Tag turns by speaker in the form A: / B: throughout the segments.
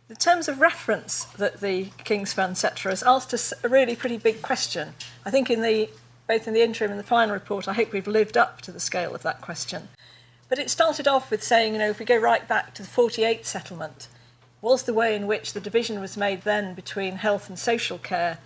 A: The terms of reference that the King's Fund set for us asked us a really pretty big question. I think both in the interim and the final report, I hope we've lived up to the scale of that question. But it started off with saying, if we go right back to the 48 settlement, was the way in which the division was made then between health and social care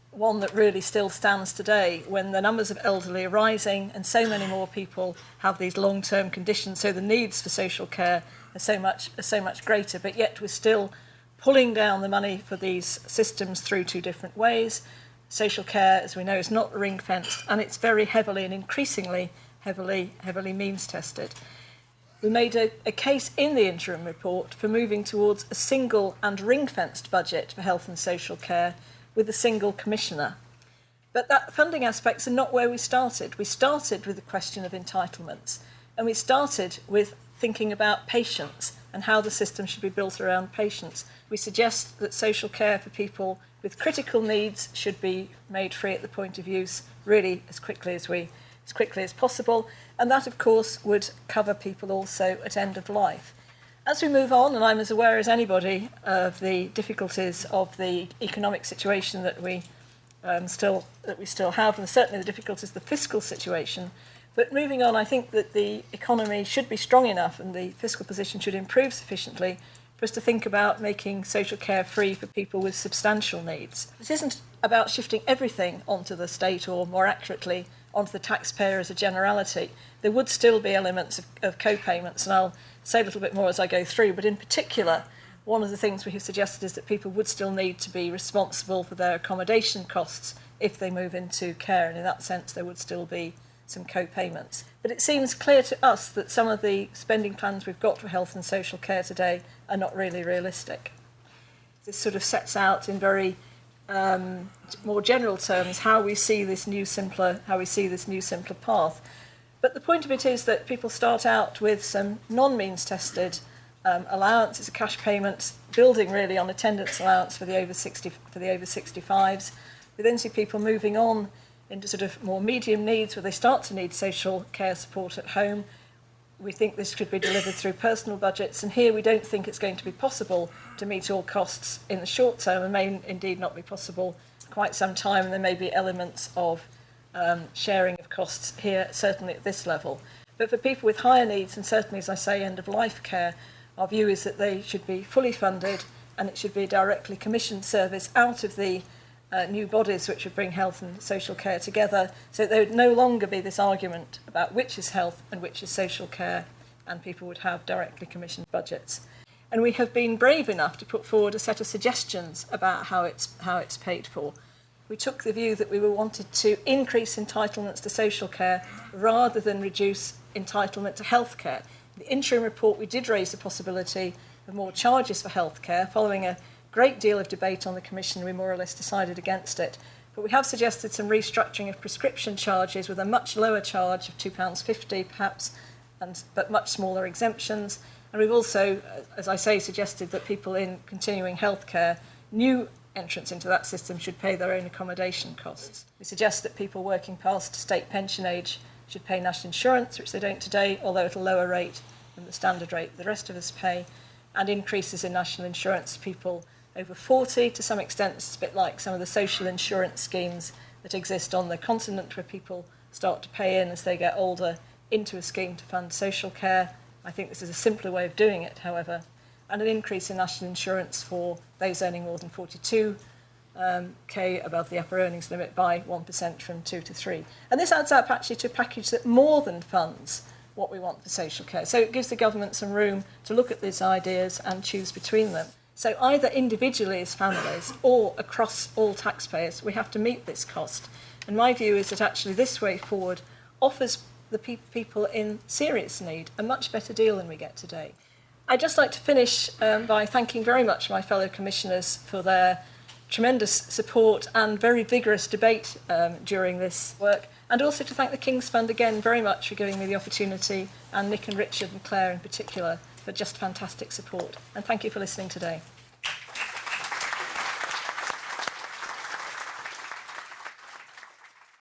A: one that really still stands today, when the numbers of elderly are rising and so many more people have these long-term conditions, so the needs for social care are so much greater, but yet we're still pulling down the money for these systems through two different ways. Social care, as we know, is not ring-fenced, and it's very heavily and increasingly heavily means-tested. We made a case in the interim report for moving towards a single and ring-fenced budget for health and social care with a single commissioner. But that funding aspects are not where we started. We started with the question of entitlements, and we started with thinking about patients and how the system should be built around patients. We suggest that social care for people with critical needs should be made free at the point of use really as quickly as possible, and that of course would cover people also at end of life. As we move on, and I'm as aware as anybody of the difficulties of the economic situation that we still have, and certainly the difficulties of the fiscal situation, but moving on, I think that the economy should be strong enough and the fiscal position should improve sufficiently for us to think about making social care free for people with substantial needs. This isn't about shifting everything onto the state, or more accurately, onto the taxpayer as a generality. There would still be elements of co-payments, and I'll say a little bit more as I go through, but in particular, one of the things we have suggested is that people would still need to be responsible for their accommodation costs if they move into care, and in that sense there would still be some co-payments. But it seems clear to us that some of the spending plans we've got for health and social care today are not really realistic. This sort of sets out in very more general terms how we see this new simpler path. But the point of it is that people start out with some non-means tested allowance. It's a cash payment, building really on attendance allowance for the over 65s. We then see people moving on into sort of more medium needs, where they start to need social care support at home. We think this could be delivered through personal budgets, and here we don't think it's going to be possible to meet all costs in the short term, and may indeed not be possible for quite some time, and there may be elements of sharing of costs here, certainly at this level. But for people with higher needs, and certainly, as I say, end-of-life care, our view is that they should be fully funded, and it should be a directly commissioned service out of the new bodies which would bring health and social care together, so there would no longer be this argument about which is health and which is social care, and people would have directly commissioned budgets. And we have been brave enough to put forward a set of suggestions about how it's paid for. We took the view that we wanted to increase entitlements to social care rather than reduce entitlement to health care. In the interim report, we did raise the possibility of more charges for health care. Following a great deal of debate on the Commission, we more or less decided against it. But we have suggested some restructuring of prescription charges with a much lower charge of £2.50 perhaps, but much smaller exemptions. And we've also, as I say, suggested that people in continuing health care, new entrants into that system, should pay their own accommodation costs. We suggest that people working past state pension age should pay national insurance, which they don't today, although at a lower rate than the standard rate the rest of us pay, and increases in national insurance to people over 40. To some extent, it's a bit like some of the social insurance schemes that exist on the continent, where people start to pay in as they get older into a scheme to fund social care. I think this is a simpler way of doing it, however, and an increase in national insurance for those earning more than 42k above the upper earnings limit by 1% from 2 to 3. And this adds up actually to a package that more than funds what we want for social care. So it gives the government some room to look at these ideas and choose between them. So either individually as families or across all taxpayers, we have to meet this cost. And my view is that actually this way forward offers the people in serious need a much better deal than we get today. I'd just like to finish by thanking very much my fellow commissioners for their tremendous support and very vigorous debate during this work, and also to thank the King's Fund again very much for giving me the opportunity, and Nick and Richard and Claire in particular, for just fantastic support. And thank you for listening today.